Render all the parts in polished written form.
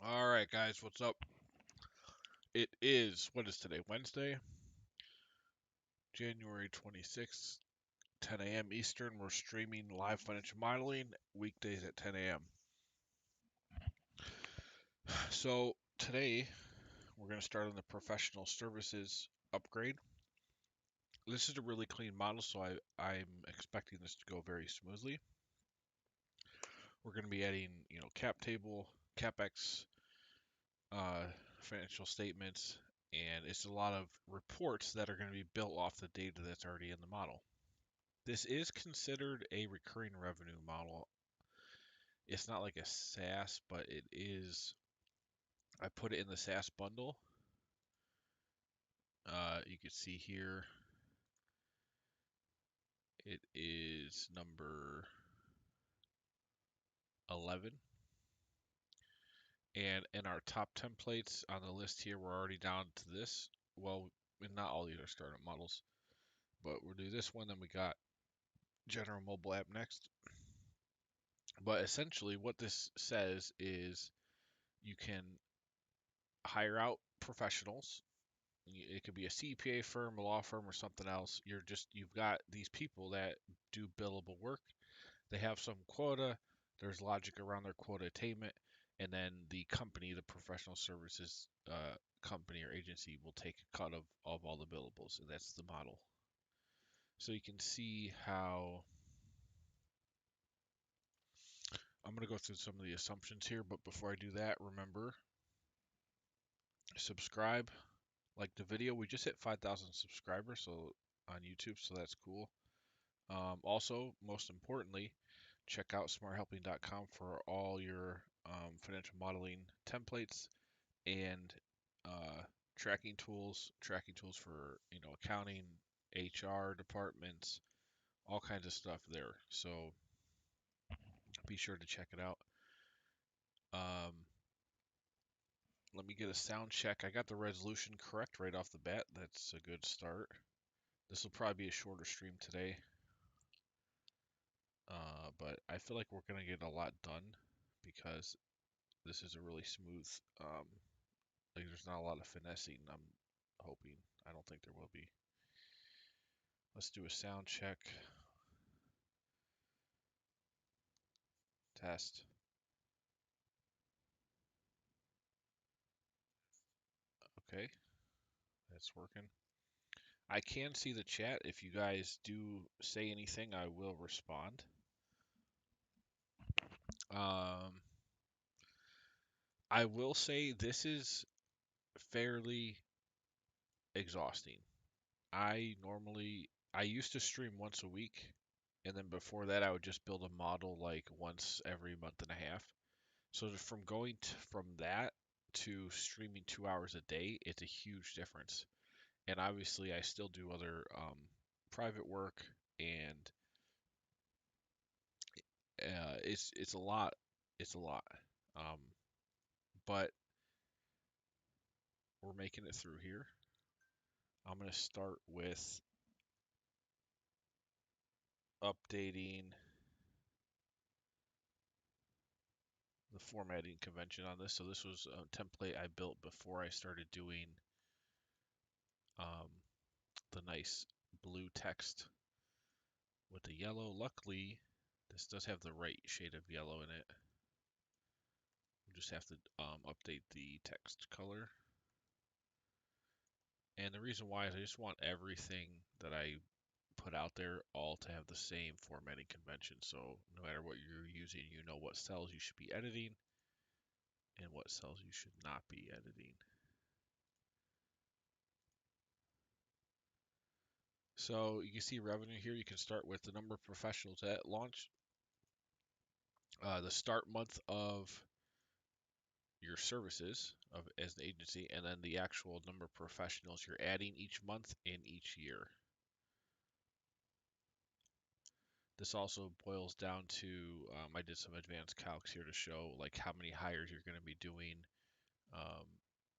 All right, guys, what's up? What is today? Wednesday, January 26th, 10 a.m. Eastern. We're streaming live financial modeling weekdays at 10 a.m. So, today we're going to start on the professional services upgrade. This is a really clean model, so I'm expecting this to go very smoothly. We're going to be adding, cap table, capex, uh, financial statements, and it's a lot of reports that are going to be built off the data that's already in the model. This is considered a recurring revenue model. It's not like a SaaS, but it is. I put it in the SaaS bundle. You can see here it is number 11. And in our top templates on the list here, we're already down to this. Well, not all these are startup models, but we'll do this one. Then we got General Mobile App next. But essentially, what this says is you can hire out professionals. It could be a CPA firm, a law firm, or something else. You've got these people that do billable work. They have some quota. There's logic around their quota attainment, and then the company, the professional services company or agency, will take a cut of all the billables, and that's the model. So you can see how I'm going to go through some of the assumptions here, but before I do that, remember, subscribe, like the video. We just hit 5,000 subscribers so on YouTube, so that's cool. Also, most importantly, check out smarthelping.com for all your financial modeling templates and uh, tracking tools for accounting, HR departments, all kinds of stuff there. So be sure to check it out. Um, Let me get a sound check. I got the resolution correct right off the bat. That's a good start. This will probably be a shorter stream today. But I feel like we're going to get a lot done because this is a really smooth, like there's not a lot of finessing, I'm hoping. I don't think there will be. Let's do a sound check. Test. Okay, that's working. I can see the chat. If you guys do say anything, I will respond. Um, I will say this is fairly exhausting. I used to stream once a week, and then before that I would just build a model like once every month and a half. So from going from that to streaming 2 hours a day, it's a huge difference. And obviously I still do other private work, and it's a lot. It's a lot. Um, but we're making it through here. I'm gonna start with updating the formatting convention on this. So this was a template I built before I started doing um, the nice blue text with the yellow. Luckily, this does have the right shade of yellow in it. We just have to update the text color. And the reason why is I just want everything that I put out there all to have the same formatting convention. So no matter what you're using, you know what cells you should be editing and what cells you should not be editing. So you can see revenue here. You can start with the number of professionals at launch, the start month of your services as an agency, and then the actual number of professionals you're adding each month and each year. This also boils down to, I did some advanced calcs here to show like how many hires you're going to be doing, um,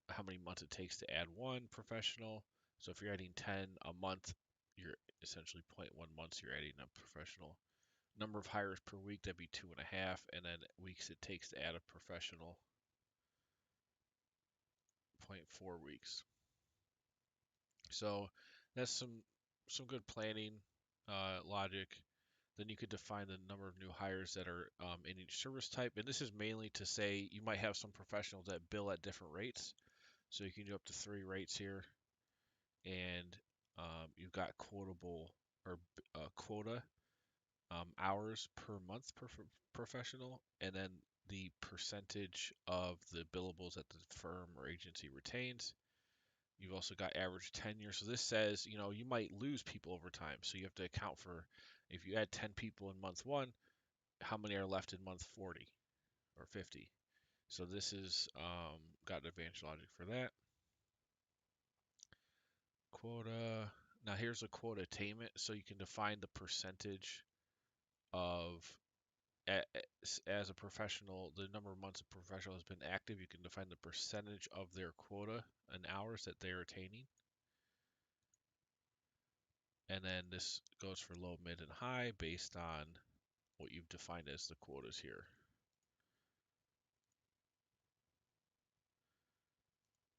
how many months it takes to add one professional. So if you're adding 10 a month, you're essentially 0.1 months you're adding a professional. Number of hires per week, that'd be 2.5, and then weeks it takes to add a professional. 0.4 weeks. So that's some good planning logic. Then you could define the number of new hires that are in each service type. And this is mainly to say you might have some professionals that bill at different rates. So you can do up to 3 rates here. And you've got quotable or quota hours per month per professional. And then the percentage of the billables that the firm or agency retains. You've also got average tenure. So this says, you might lose people over time. So you have to account for if you add 10 people in month 1, how many are left in month 40 or 50. So this is got advanced logic for that. Quota. Now here's a quota attainment. So you can define the percentage of as a professional, the number of months a professional has been active. You can define the percentage of their quota and hours that they're attaining. And then this goes for low, mid, and high based on what you've defined as the quotas here.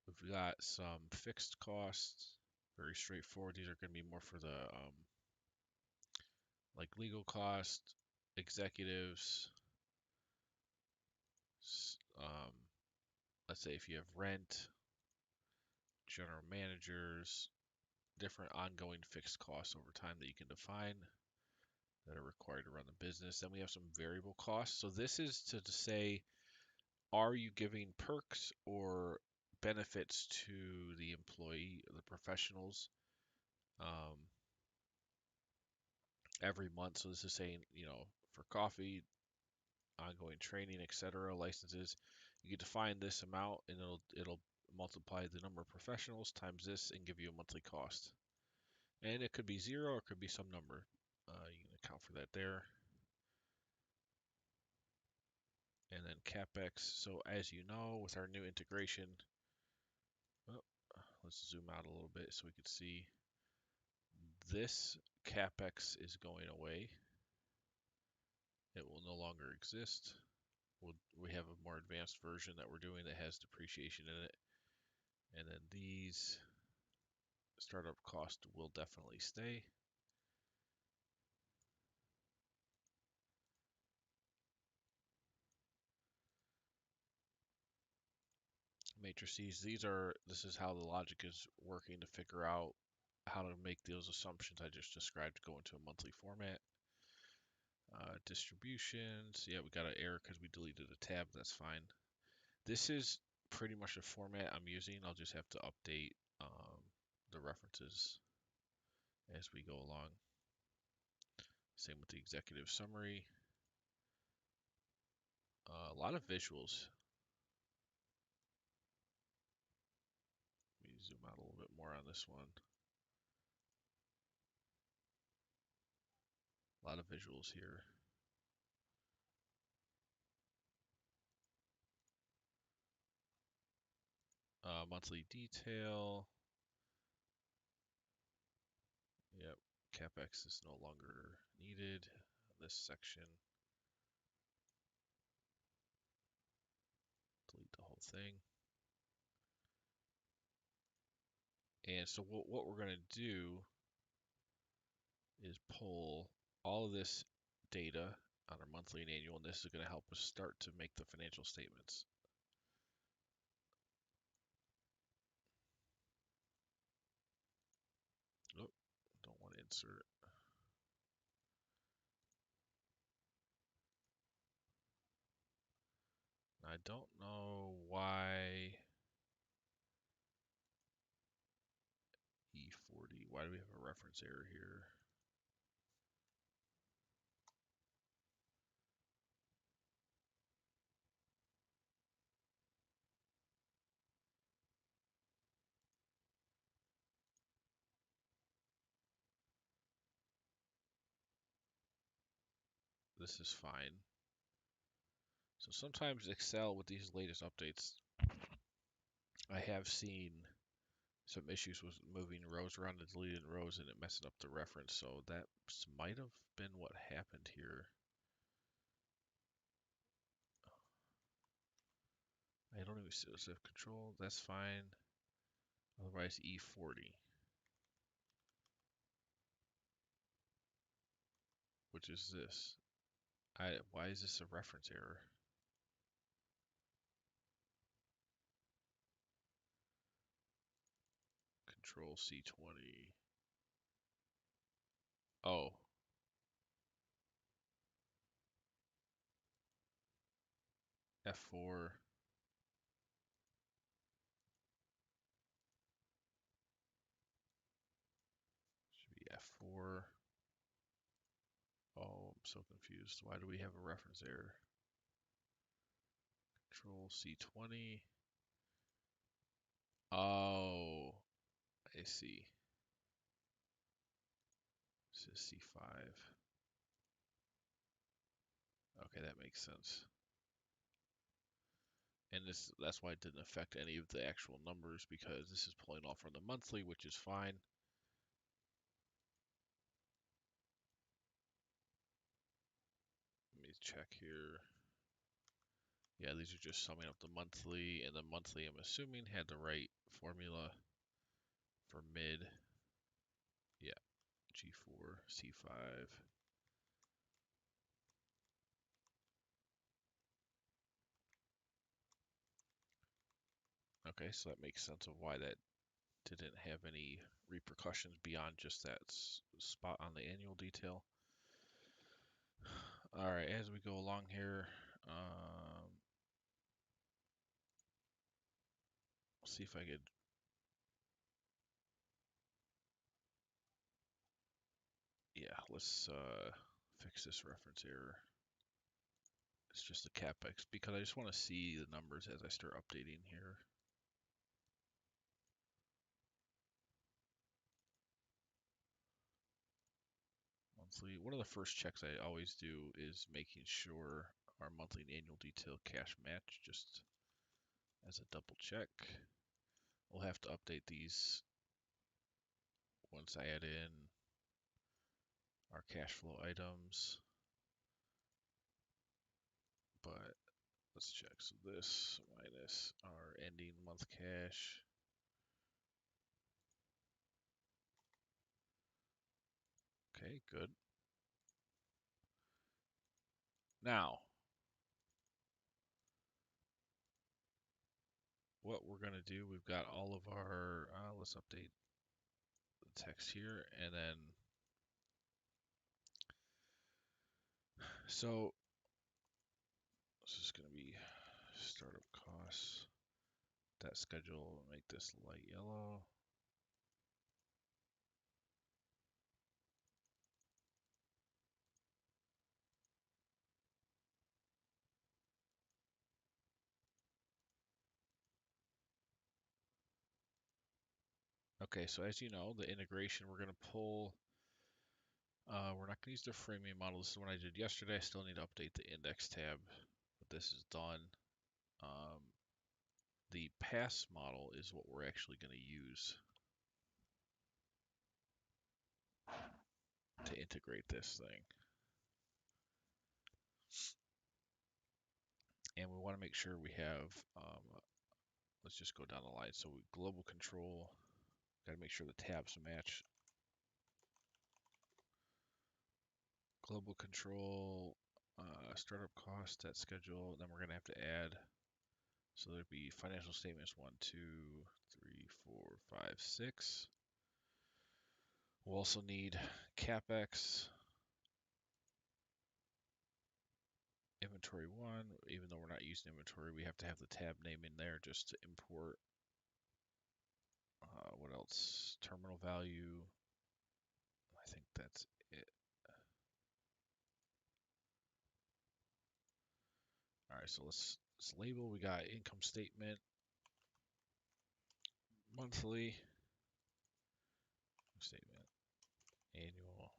We've got some fixed costs, very straightforward. These are going to be more for the like legal cost, executives. Um, let's say if you have rent, general managers, different ongoing fixed costs over time that you can define that are required to run the business. Then we have some variable costs. So this is to say, are you giving perks or benefits to the employee, the professionals, um, every month? So this is saying, for coffee, ongoing training, etc., licenses, you can define this amount, and it'll multiply the number of professionals times this and give you a monthly cost. And it could be 0 or it could be some number. You can account for that there. And then CapEx. So as you know, with our new integration, oh, let's zoom out a little bit so we can see this CapEx is going away. It will no longer exist. We have a more advanced version that we're doing that has depreciation in it. And then these startup costs will definitely stay. Matrices, this is how the logic is working to figure out how to make those assumptions I just described go into a monthly format. Distributions, yeah, we got an error because we deleted a tab, that's fine. This is pretty much the format I'm using. I'll just have to update the references as we go along. Same with the executive summary. A lot of visuals. Let me zoom out a little bit more on this one. A lot of visuals here. Monthly detail. Yep, CapEx is no longer needed. This section. Delete the whole thing. And so what we're going to do is pull all of this data on our monthly and annual, and this is going to help us start to make the financial statements. Oh, don't want to insert. I don't know why E40, why do we have a reference error here? This is fine. So sometimes Excel with these latest updates, I have seen some issues with moving rows around and deleting rows and it messing up the reference. So that might have been what happened here. I don't we still have control. That's fine. Otherwise, E40, which is this. Why is this a reference error? Control C20. Oh. F4. Should be F4. Oh, I'm so confused. Why do we have a reference error? Control C20. Oh, I see. This is C5. Okay, that makes sense. And that's why it didn't affect any of the actual numbers, because this is pulling off from the monthly, which is fine. Let me check here. Yeah, these are just summing up the monthly, and the monthly, I'm assuming, had the right formula for mid. Yeah, G4, C5. Okay, so that makes sense of why that didn't have any repercussions beyond just that spot on the annual detail. All right, as we go along here, see if I could. Yeah, let's fix this reference error. It's just the CapEx, because I just want to see the numbers as I start updating here. Monthly. One of the first checks I always do is making sure our monthly and annual detail cash match, just as a double check. We'll have to update these once I add in our cash flow items. But let's check. So this minus our ending month cash. Okay, good. Now, what we're going to do, we've got all of our, let's update the text here, and then, so this is going to be startup costs, that schedule, make this light yellow. Okay, so as you know, the integration, we're going to pull, we're not going to use the framing model. This is what I did yesterday. I still need to update the index tab, but this is done. The pass model is what we're actually going to use to integrate this thing. And we want to make sure we have, let's just go down the line. So global control, got to make sure the tabs match. Global control, startup cost, that schedule. Then we're going to have to add, so there'd be financial statements 1, 2, 3, 4, 5, 6. We'll also need CapEx, inventory 1. Even though we're not using inventory, we have to have the tab name in there just to import. What else? Terminal value. I think that's it. All right, so let's label. We got income statement, monthly, statement, annual,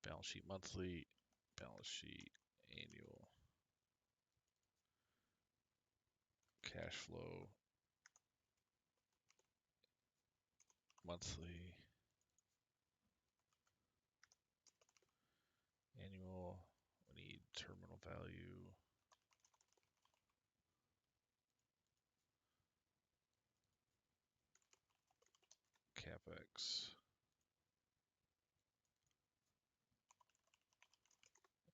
balance sheet monthly, balance sheet annual, cash flow monthly, annual. We need terminal value, capex,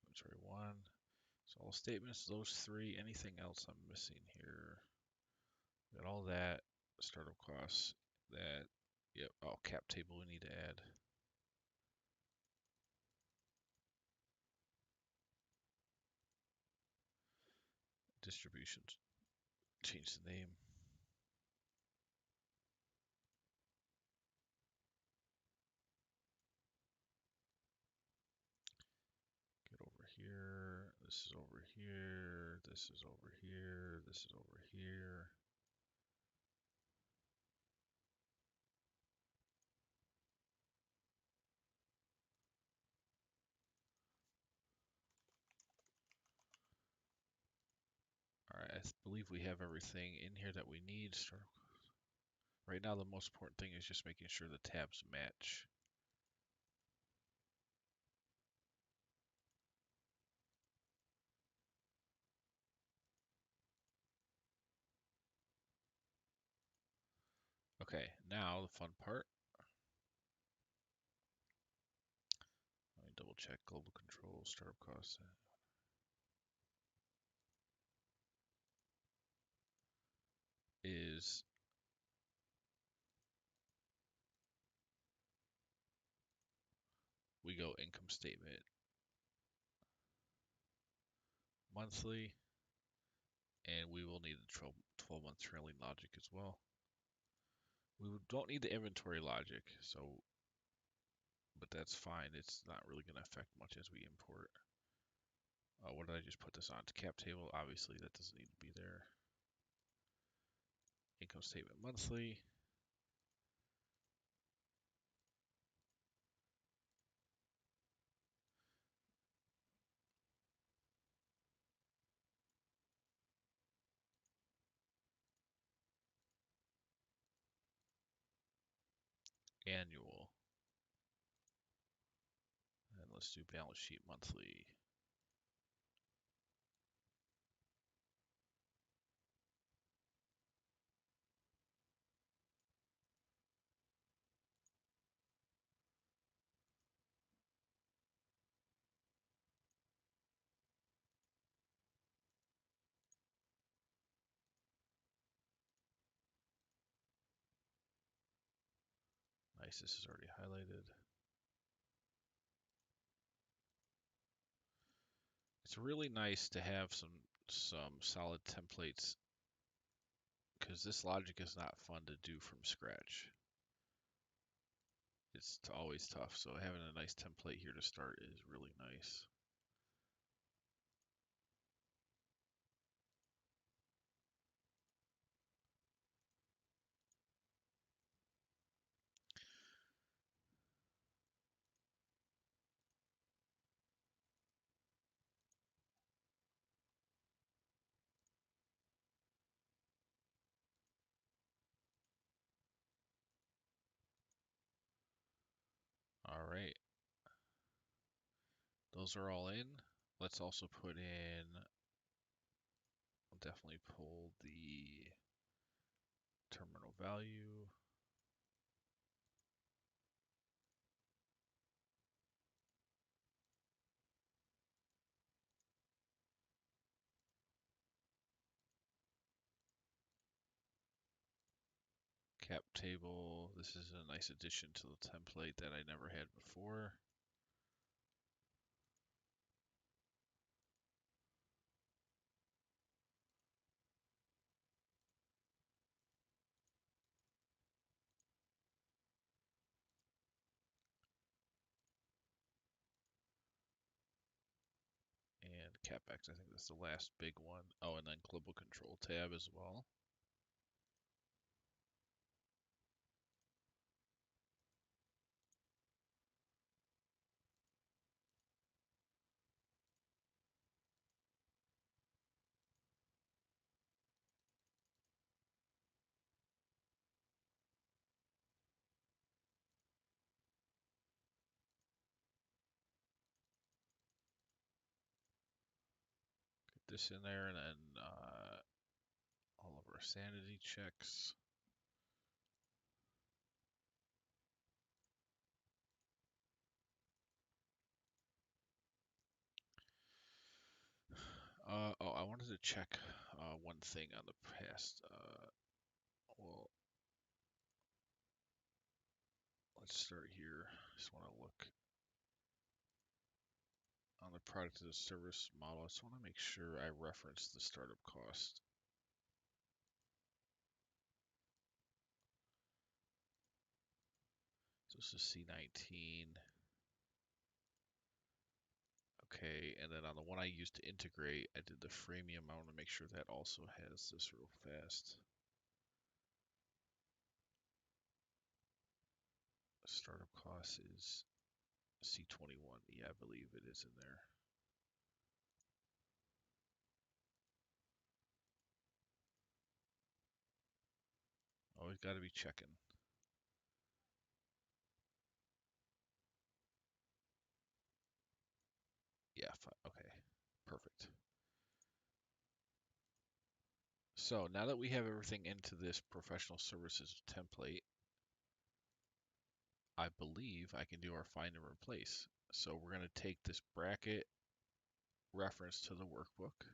inventory 1. So all statements, those 3. Anything else I'm missing here? Got all that. Startup costs, that. Yep. Oh, cap table we need to add. Distributions. Change the name. Get over here. This is over here. This is over here. This is over here. All right, I believe we have everything in here that we need. Right now, the most important thing is just making sure the tabs match. Okay, now the fun part. Let me double check global control, startup costs. Is we go income statement monthly, and we will need the 12-month trailing logic as well. We don't need the inventory logic, so, but that's fine. It's not really going to affect much as we import. What did I just put this on? To cap table, obviously that doesn't need to be there. Income statement monthly. Annual. And let's do balance sheet monthly. Nice, this is already highlighted. It's really nice to have some solid templates because this logic is not fun to do from scratch. It's always tough, so having a nice template here to start is really nice. All right, those are all in. Let's also put in, I'll definitely pull the terminal value. Cap table, this is a nice addition to the template that I never had before. And CapEx, I think that's the last big one. Oh, and then global control tab as well. this in there, and then all of our sanity checks. Oh, I wanted to check one thing on the past. Well, let's start here. Just want to look on the product as a service model. I just want to make sure I reference the startup cost. So this is C19. Okay, and then on the one I used to integrate, I did the freemium. I want to make sure that also has this real fast. Startup cost is C21. Yeah, I believe it is in there. Always got to be checking. Yeah, okay, perfect. So now that we have everything into this professional services template, I believe I can do our find and replace. So we're going to take this bracket reference to the workbook.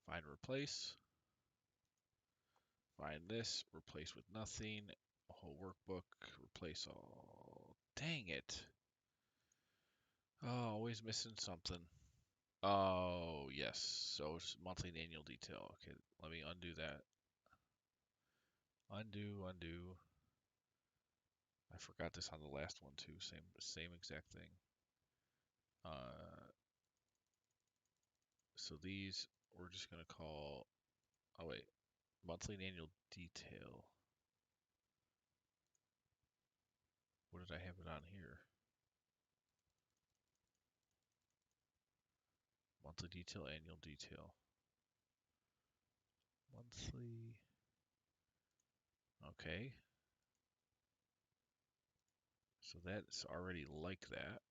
Find replace. Find this, replace with nothing, whole workbook, replace all. Dang it. Oh, always missing something. Oh, yes. So it's monthly and annual detail. Okay, let me undo that. Undo, undo. I forgot this on the last one too. Same exact thing. So these we're just gonna call. Oh wait, monthly and annual detail. What did I have it on here? Monthly detail, annual detail. Monthly. Okay. So that's already like that.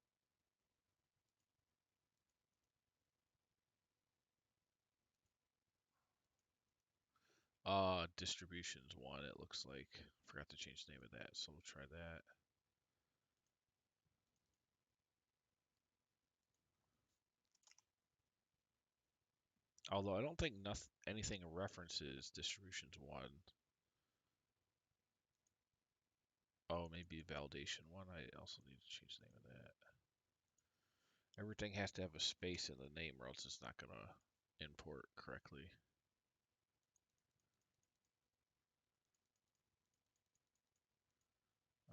Distributions one, it looks like. Forgot to change the name of that, so we'll try that. Although I don't think anything references distributions one. Oh, maybe validation one. I also need to change the name of that. Everything has to have a space in the name or else it's not gonna import correctly.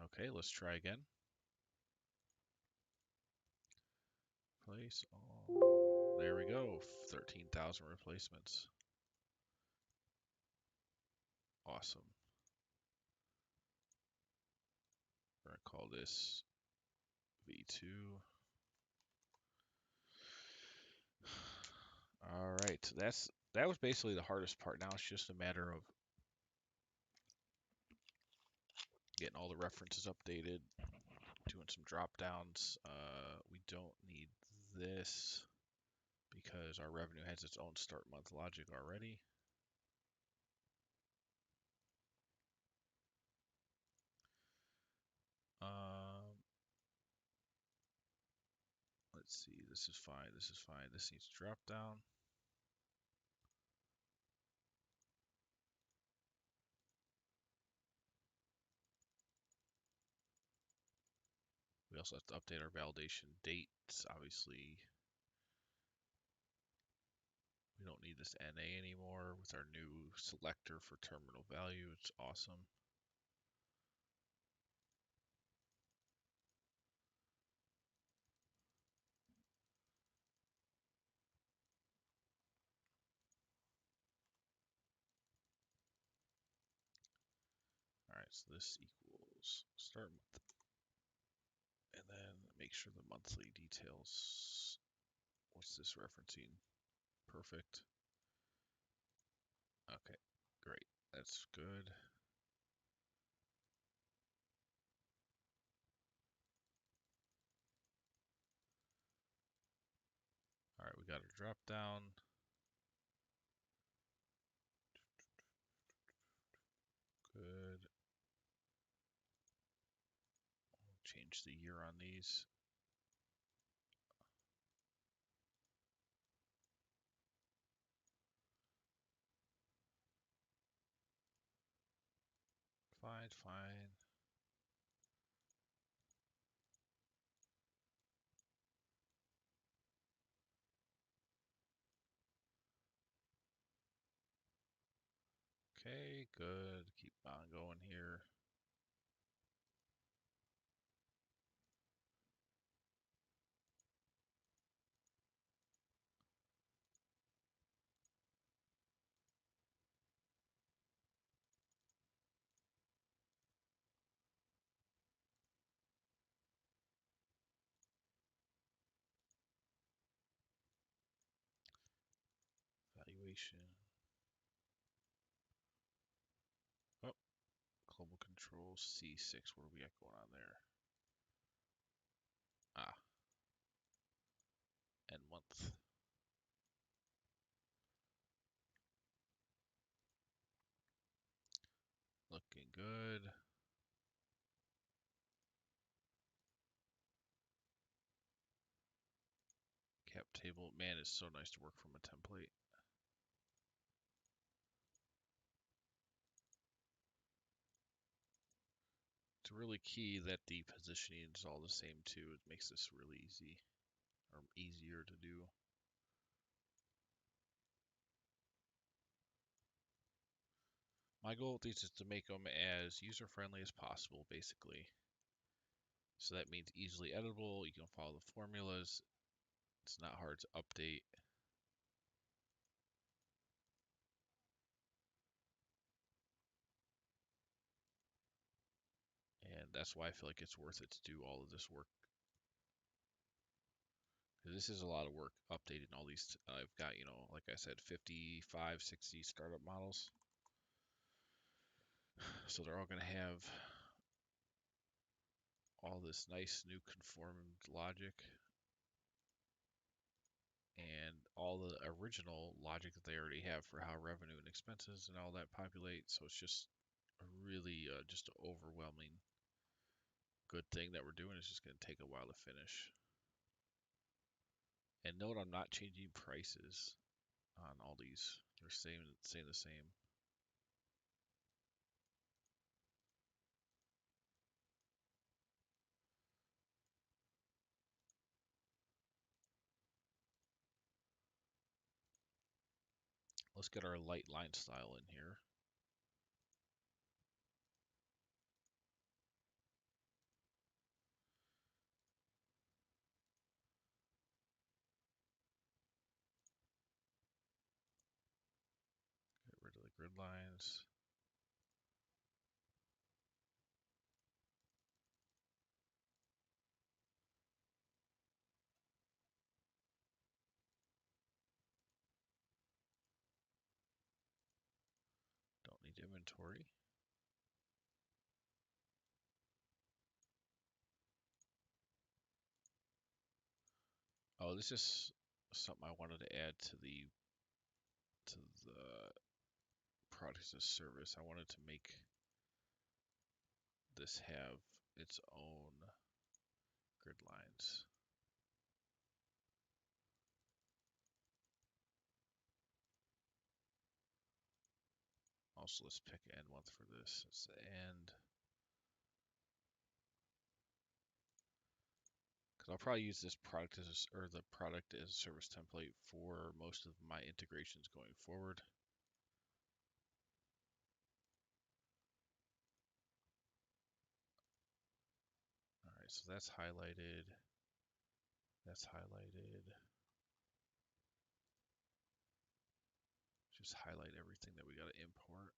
Okay, let's try again. Place all. There we go. 13,000 replacements. Awesome. We're gonna call this V2. All right, so that was basically the hardest part. Now it's just a matter of getting all the references updated, doing some drop downs. We don't need this because our revenue has its own start month logic already. Let's see, this is fine, this is fine. This needs drop down. We also have to update our validation dates. Obviously, we don't need this NA anymore with our new selector for terminal value. It's awesome. All right, so this equals start month. And then make sure the monthly details, what's this referencing? Perfect. Okay, great. That's good. got a drop down. Good. Change the year on these. Fine, fine. Okay, good. Keep on going here. Valuation. Oh, global control C6. What do we got going on there? Ah, end month. Looking good. Cap table. Man, it's so nice to work from a template. It's really key that the positioning is all the same too. It makes this really easy, or easier to do. My goal with these is to make them as user-friendly as possible, basically. So that means easily editable. You can follow the formulas. It's not hard to update. And that's why I feel like it's worth it to do all of this work. Because this is a lot of work updating all these. I've got, like I said, 55, 60 startup models. So they're all going to have all this nice new conformed logic and all the original logic that they already have for how revenue and expenses and all that populate. So it's just a really just overwhelming good thing that we're doing. It's just going to take a while to finish. And note I'm not changing prices on all these. They're staying the same. Let's get our light line style in here. Get rid of the grid lines. Don't need inventory. Oh, this is something I wanted to add to the product as a service. I wanted to make this have its own grid lines. Also, let's pick end month for this. It's the end. Because I'll probably use this product or the product as a service template for most of my integrations going forward. All right, so that's highlighted. That's highlighted. Just highlight everything that we got to import.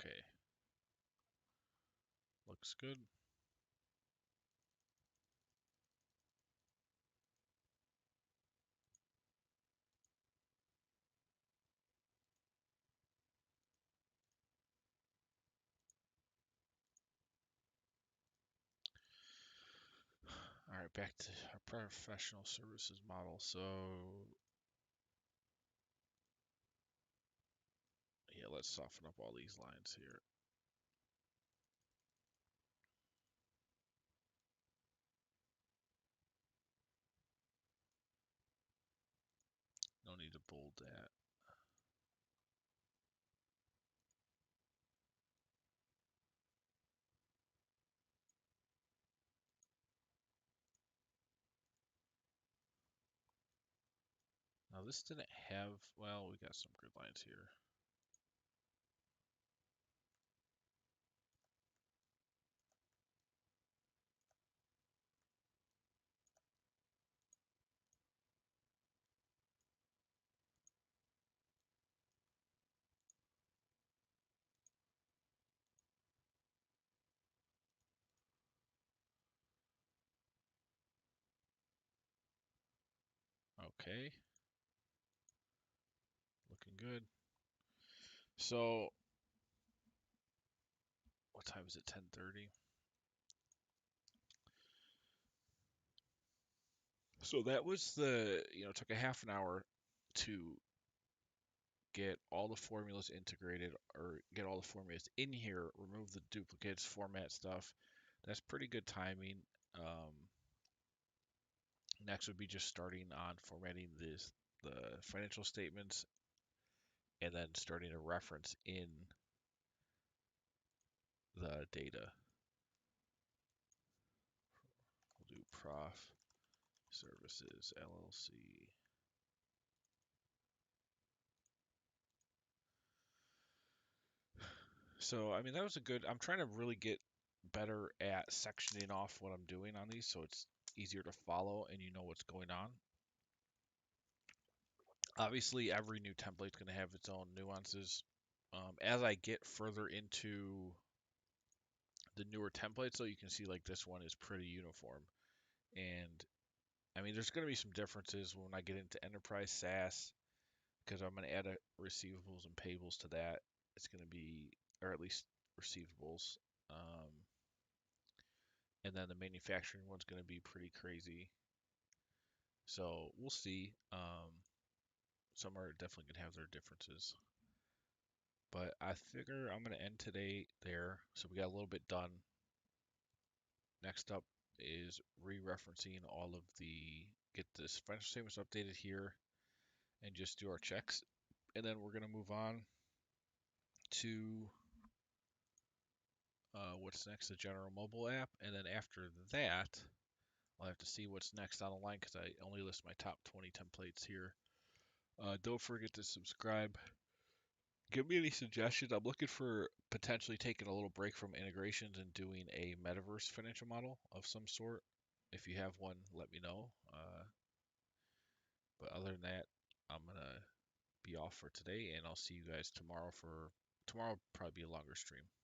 Okay, looks good. All right, back to our professional services model. So yeah, let's soften up all these lines here. No need to bold that. Now this didn't have, well, we got some grid lines here. Okay, looking good. So what time is it? 10:30. So that was it took a half an hour to get all the formulas integrated or get all the formulas in here, remove the duplicates, format stuff. That's pretty good timing. Um, Next would be just starting on formatting the financial statements and then starting to reference in the data. We'll do Prof Services LLC. So, I mean, that was a good. I'm trying to really get better at sectioning off what I'm doing on these so it's easier to follow and you know what's going on. Obviously, every new template is going to have its own nuances. As I get further into the newer templates, so you can see like this one is pretty uniform. And I mean, there's going to be some differences when I get into enterprise SaaS because I'm going to add receivables and payables to that. It's going to be, or at least receivables. Um, and then the manufacturing one's going to be pretty crazy. So we'll see. Some are definitely going to have their differences. But I figure I'm going to end today there. So we got a little bit done. Next up is re-referencing all of get this financial statements updated here and just do our checks. And then we're going to move on to what's next, the general mobile app. And then after that, I'll have to see what's next on the line because I only list my top 20 templates here. Don't forget to subscribe. Give me any suggestions. I'm looking for potentially taking a little break from integrations and doing a metaverse financial model of some sort. If you have one, let me know. But other than that, I'm gonna be off for today, and I'll see you guys tomorrow. Tomorrow will probably be a longer stream.